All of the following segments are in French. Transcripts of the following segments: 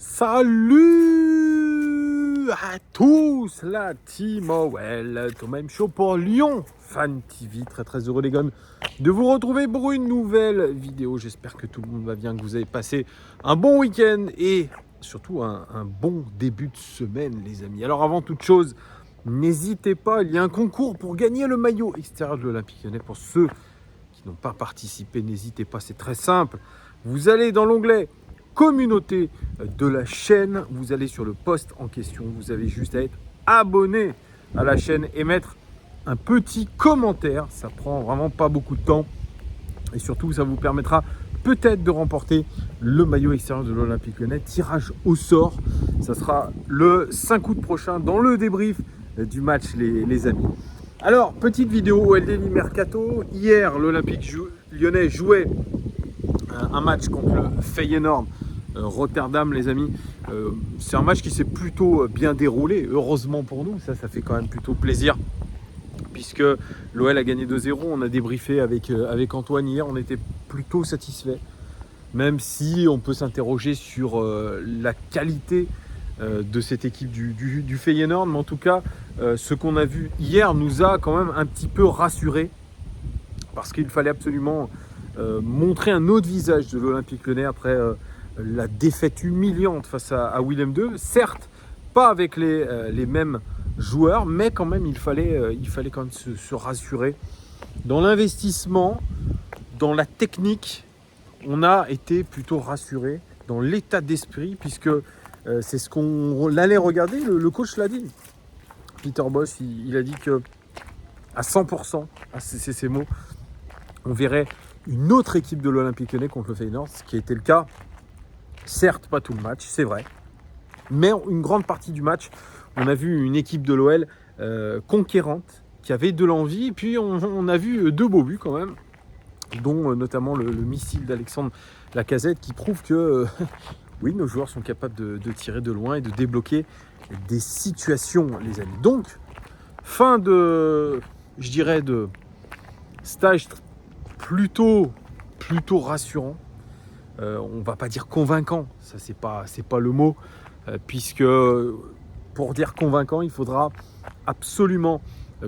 Salut à tous, la team OL, Thomas M. Show pour Lyon Fan TV. Très heureux les gars de vous retrouver pour une nouvelle vidéo. J'espère que tout le monde va bien, que vous avez passé un bon week-end et surtout un bon début de semaine les amis. Alors avant toute chose, n'hésitez pas, il y a un concours pour gagner le maillot extérieur de l'Olympique Lyonnais. Pour ceux qui n'ont pas participé, n'hésitez pas, c'est très simple. Vous allez dans l'onglet communauté de la chaîne, vous allez sur le post en question, vous avez juste à être abonné à la chaîne et mettre un petit commentaire. Ça prend vraiment pas beaucoup de temps et surtout ça vous permettra peut-être de remporter le maillot extérieur de l'Olympique Lyonnais. Tirage au sort, ça sera le 5 août prochain dans le débrief du match les amis. Alors petite vidéo OL Daily Mercato. Hier l'Olympique Lyonnais jouait un match contre le Feyenoord Rotterdam les amis. C'est un match qui s'est plutôt bien déroulé, heureusement pour nous, ça fait quand même plutôt plaisir puisque l'OL a gagné 2-0. On a débriefé avec Antoine hier, on était plutôt satisfait, même si on peut s'interroger sur la qualité de cette équipe du Feyenoord, mais en tout cas ce qu'on a vu hier nous a quand même un petit peu rassurés parce qu'il fallait absolument montrer un autre visage de l'Olympique Lyonnais après la défaite humiliante face à Willem II. Certes, pas avec les mêmes joueurs, mais quand même il fallait quand même se rassurer. Dans l'investissement, dans la technique, on a été plutôt rassuré dans l'état d'esprit, puisque c'est ce qu'on allait regarder. Le coach l'a dit. Peter Bosz, il a dit que à 100%, c'est ses mots, on verrait une autre équipe de l'Olympique Lyonnais contre le Feyenoord, ce qui a été le cas. Certes, pas tout le match, c'est vrai, mais une grande partie du match, on a vu une équipe de l'OL conquérante, qui avait de l'envie, et puis on a vu deux beaux buts quand même, dont notamment le missile d'Alexandre Lacazette, qui prouve que oui, nos joueurs sont capables de tirer de loin et de débloquer des situations, les amis. Donc, fin de, je dirais, de stage plutôt rassurant. On va pas dire convaincant, ça c'est pas le mot, puisque pour dire convaincant, il faudra absolument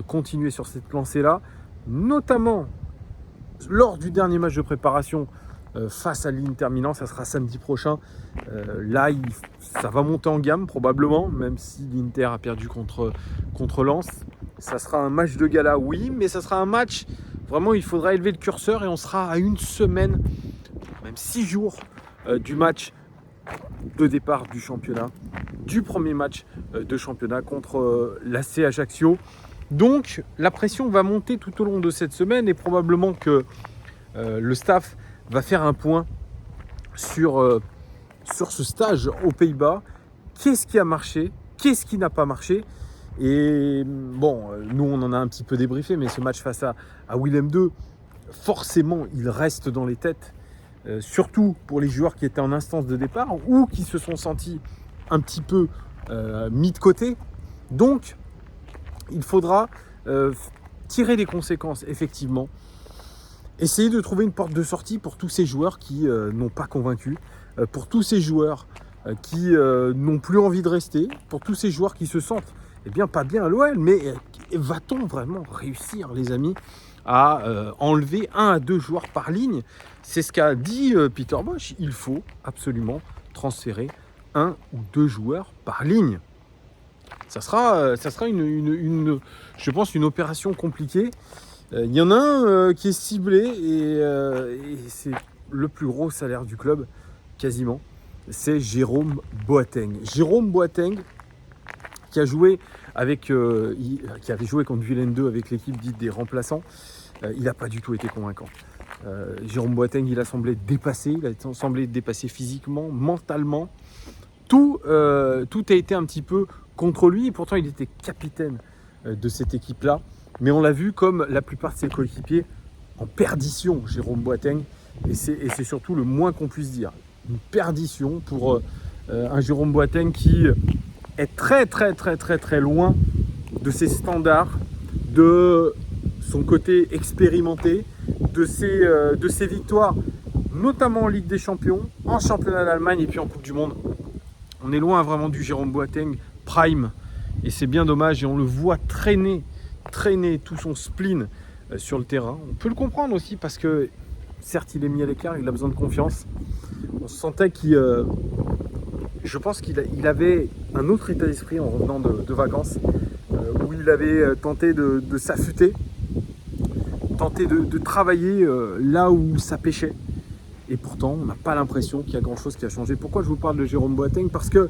continuer sur cette lancée-là, notamment lors du dernier match de préparation face à l'Inter Milan. Ça sera samedi prochain. Là, ça va monter en gamme probablement, même si l'Inter a perdu contre Lens. Ça sera un match de gala, oui, mais ça sera un match, vraiment, il faudra élever le curseur et on sera à une semaine, même 6 jours du match de départ du championnat, du premier match de championnat contre l'AC Ajaccio. Donc la pression va monter tout au long de cette semaine et probablement que le staff va faire un point sur ce stage aux Pays-Bas. Qu'est-ce qui a marché? Qu'est-ce qui n'a pas marché? Et bon, nous on en a un petit peu débriefé, mais ce match face à Willem II, forcément il reste dans les têtes. Surtout pour les joueurs qui étaient en instance de départ ou qui se sont sentis un petit peu mis de côté. Donc, il faudra tirer des conséquences, effectivement. Essayer de trouver une porte de sortie pour tous ces joueurs qui n'ont pas convaincu, pour tous ces joueurs qui n'ont plus envie de rester, pour tous ces joueurs qui se sentent pas bien à l'OL. Mais va-t-on vraiment réussir, les amis, à enlever 1 à 2 joueurs par ligne? C'est ce qu'a dit Peter Bosz. Il faut absolument transférer 1 ou 2 joueurs par ligne. Ça sera je pense, une opération compliquée. Il y en a un qui est ciblé et c'est le plus gros salaire du club, quasiment. C'est Jérôme Boateng. Jérôme Boateng, qui avait joué contre Willem II avec l'équipe dite des remplaçants. Il n'a pas du tout été convaincant. Jérôme Boateng, il a semblé dépassé physiquement, mentalement. Tout a été un petit peu contre lui et pourtant il était capitaine de cette équipe-là. Mais on l'a vu comme la plupart de ses coéquipiers en perdition, Jérôme Boateng. Et c'est surtout le moins qu'on puisse dire. Une perdition pour un Jérôme Boateng qui est très loin de ses standards, de son côté expérimenté, de ses victoires, notamment en Ligue des Champions, en championnat d'Allemagne et puis en Coupe du Monde. On est loin vraiment du Jérôme Boateng prime. Et c'est bien dommage. Et on le voit traîner tout son spleen sur le terrain. On peut le comprendre aussi parce que, certes, il est mis à l'écart, il a besoin de confiance. On sentait qu'il... je pense qu'il avait un autre état d'esprit en revenant de vacances, où il avait tenté de s'affûter, tenté de travailler là où ça pêchait. Et pourtant, on n'a pas l'impression qu'il y a grand-chose qui a changé. Pourquoi je vous parle de Jérôme Boateng? Parce que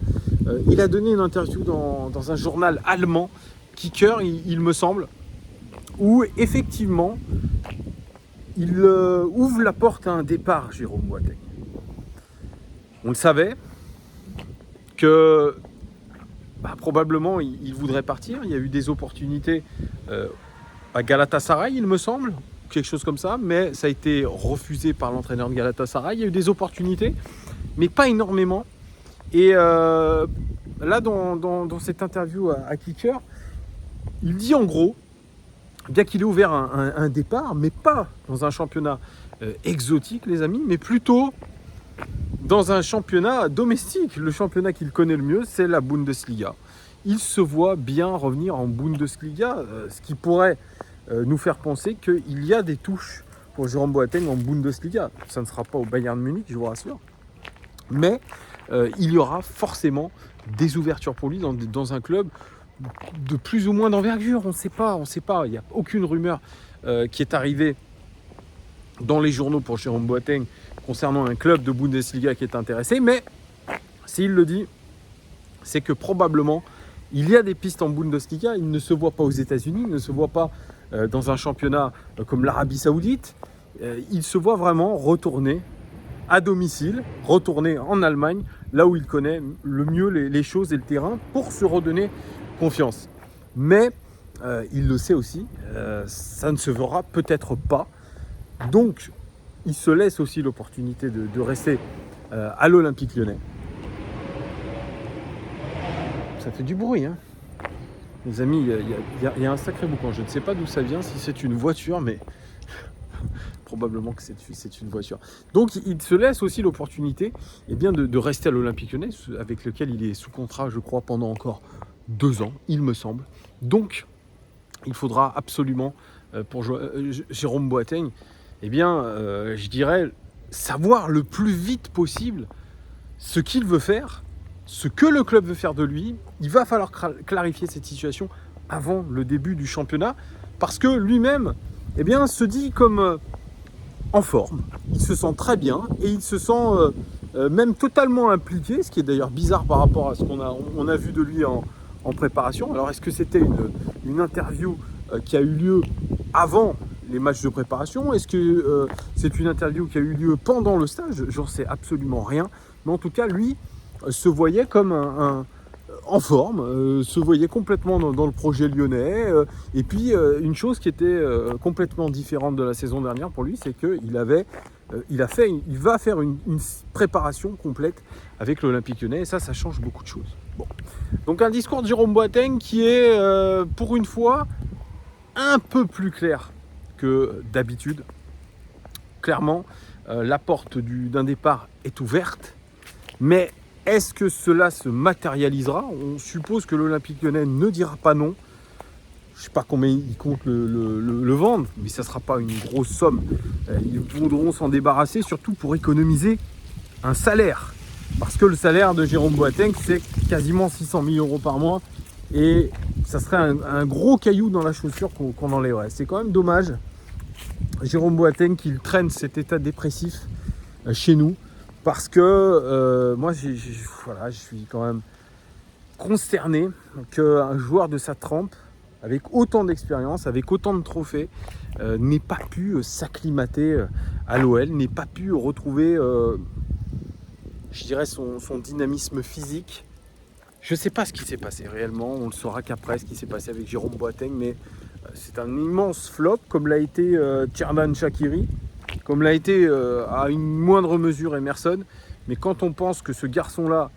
il a donné une interview dans un journal allemand, Kicker, il me semble, où effectivement, il ouvre la porte à un départ, Jérôme Boateng. On le savait que probablement il voudrait partir. Il y a eu des opportunités à Galatasaray, il me semble, quelque chose comme ça, mais ça a été refusé par l'entraîneur de Galatasaray. Il y a eu des opportunités, mais pas énormément. Et là, dans cette interview à Kicker, il dit en gros, bien qu'il ait ouvert un départ, mais pas dans un championnat exotique, les amis, mais plutôt dans un championnat domestique. Le championnat qu'il connaît le mieux, c'est la Bundesliga. Il se voit bien revenir en Bundesliga, ce qui pourrait nous faire penser qu'il y a des touches pour Jérôme Boateng en Bundesliga. Ça ne sera pas au Bayern Munich, je vous rassure. Mais il y aura forcément des ouvertures pour lui dans un club de plus ou moins d'envergure. On ne sait pas. Il n'y a aucune rumeur qui est arrivée dans les journaux pour Jérôme Boateng concernant un club de Bundesliga qui est intéressé. Mais s'il le dit, c'est que probablement il y a des pistes en Bundesliga. Il ne se voit pas aux États-Unis, il ne se voit pas dans un championnat comme l'Arabie Saoudite. Il se voit vraiment retourner à domicile, retourner en Allemagne, là où il connaît le mieux les choses et le terrain, pour se redonner confiance. Mais il le sait aussi, ça ne se verra peut-être pas. Donc, il se laisse aussi l'opportunité de rester à l'Olympique Lyonnais. Ça fait du bruit, hein. Les amis, il y a un sacré boucan. Je ne sais pas d'où ça vient, si c'est une voiture, mais probablement que c'est une voiture. Donc, il se laisse aussi l'opportunité de rester à l'Olympique Lyonnais, avec lequel il est sous contrat, je crois, pendant encore 2 ans, il me semble. Donc, il faudra absolument, pour Jérôme Boateng, je dirais, savoir le plus vite possible ce qu'il veut faire, ce que le club veut faire de lui. Il va falloir clarifier cette situation avant le début du championnat, parce que lui-même se dit comme en forme. Il se sent très bien et il se sent même totalement impliqué, ce qui est d'ailleurs bizarre par rapport à ce qu'on a vu de lui en préparation. Alors, est-ce que c'était une interview qui a eu lieu avant les matchs de préparation? Est-ce que c'est une interview qui a eu lieu pendant le stage? J'en sais absolument rien. Mais en tout cas, lui se voyait comme en forme, se voyait complètement dans le projet lyonnais. Et puis, une chose qui était complètement différente de la saison dernière pour lui, c'est qu'il va faire une préparation complète avec l'Olympique Lyonnais. Et ça change beaucoup de choses. Bon. Donc, un discours de Jérôme Boateng qui est, pour une fois, un peu plus clair que d'habitude. Clairement, la porte d'un départ est ouverte, mais est-ce que cela se matérialisera? On suppose que l'Olympique Lyonnais ne dira pas non. Je ne sais pas combien ils comptent le vendre, mais ça ne sera pas une grosse somme. Ils voudront s'en débarrasser, surtout pour économiser un salaire. Parce que le salaire de Jérôme Boateng, c'est quasiment 600 000 € par mois. Et ça serait un gros caillou dans la chaussure qu'on enlèverait. C'est quand même dommage, Jérôme Boateng, qu'il traîne cet état dépressif chez nous. Parce que moi, je suis quand même consterné qu'un joueur de sa trempe, avec autant d'expérience, avec autant de trophées, n'ait pas pu s'acclimater à l'OL, n'ait pas pu retrouver, son dynamisme physique. Je ne sais pas ce qui s'est passé réellement, on le saura qu'après, ce qui s'est passé avec Jérôme Boateng, mais c'est un immense flop, comme l'a été Xherdan Shaqiri, comme l'a été à une moindre mesure Emerson. Mais quand on pense que ce garçon-là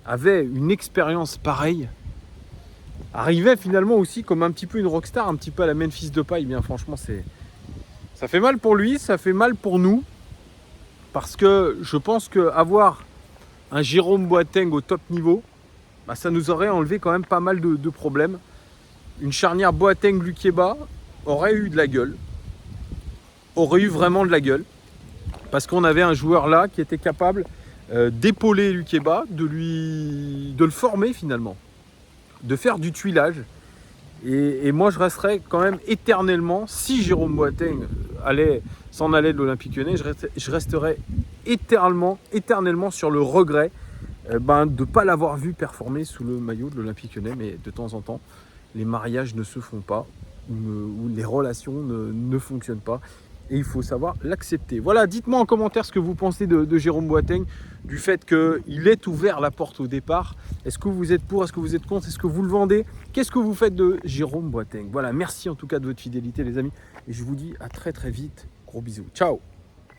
avait une expérience pareille, arrivait finalement aussi comme un petit peu une rockstar, un petit peu à la Memphis Depay, bien franchement, ça fait mal pour lui, ça fait mal pour nous, parce que je pense qu'avoir un Jérôme Boateng au top niveau, bah, ça nous aurait enlevé quand même pas mal de problèmes. Une charnière Boateng-Lukeba aurait eu de la gueule, aurait eu vraiment de la gueule, parce qu'on avait un joueur là qui était capable d'épauler Lukeba, de le former finalement, de faire du tuilage. Et moi je resterais quand même éternellement, si Jérôme Boateng s'en allait de l'Olympique Lyonnais, je resterais éternellement sur le regret de ne pas l'avoir vu performer sous le maillot de l'Olympique Lyonnais. Mais de temps en temps, les mariages ne se font pas, ou les relations ne fonctionnent pas. Et il faut savoir l'accepter. Voilà, dites-moi en commentaire ce que vous pensez de Jérôme Boateng, du fait qu'il ait ouvert la porte au départ. Est-ce que vous êtes pour, est-ce que vous êtes contre, est-ce que vous le vendez? Qu'est-ce que vous faites de Jérôme Boateng? Voilà, merci en tout cas de votre fidélité les amis. Et je vous dis à très très vite. Gros bisous. Ciao.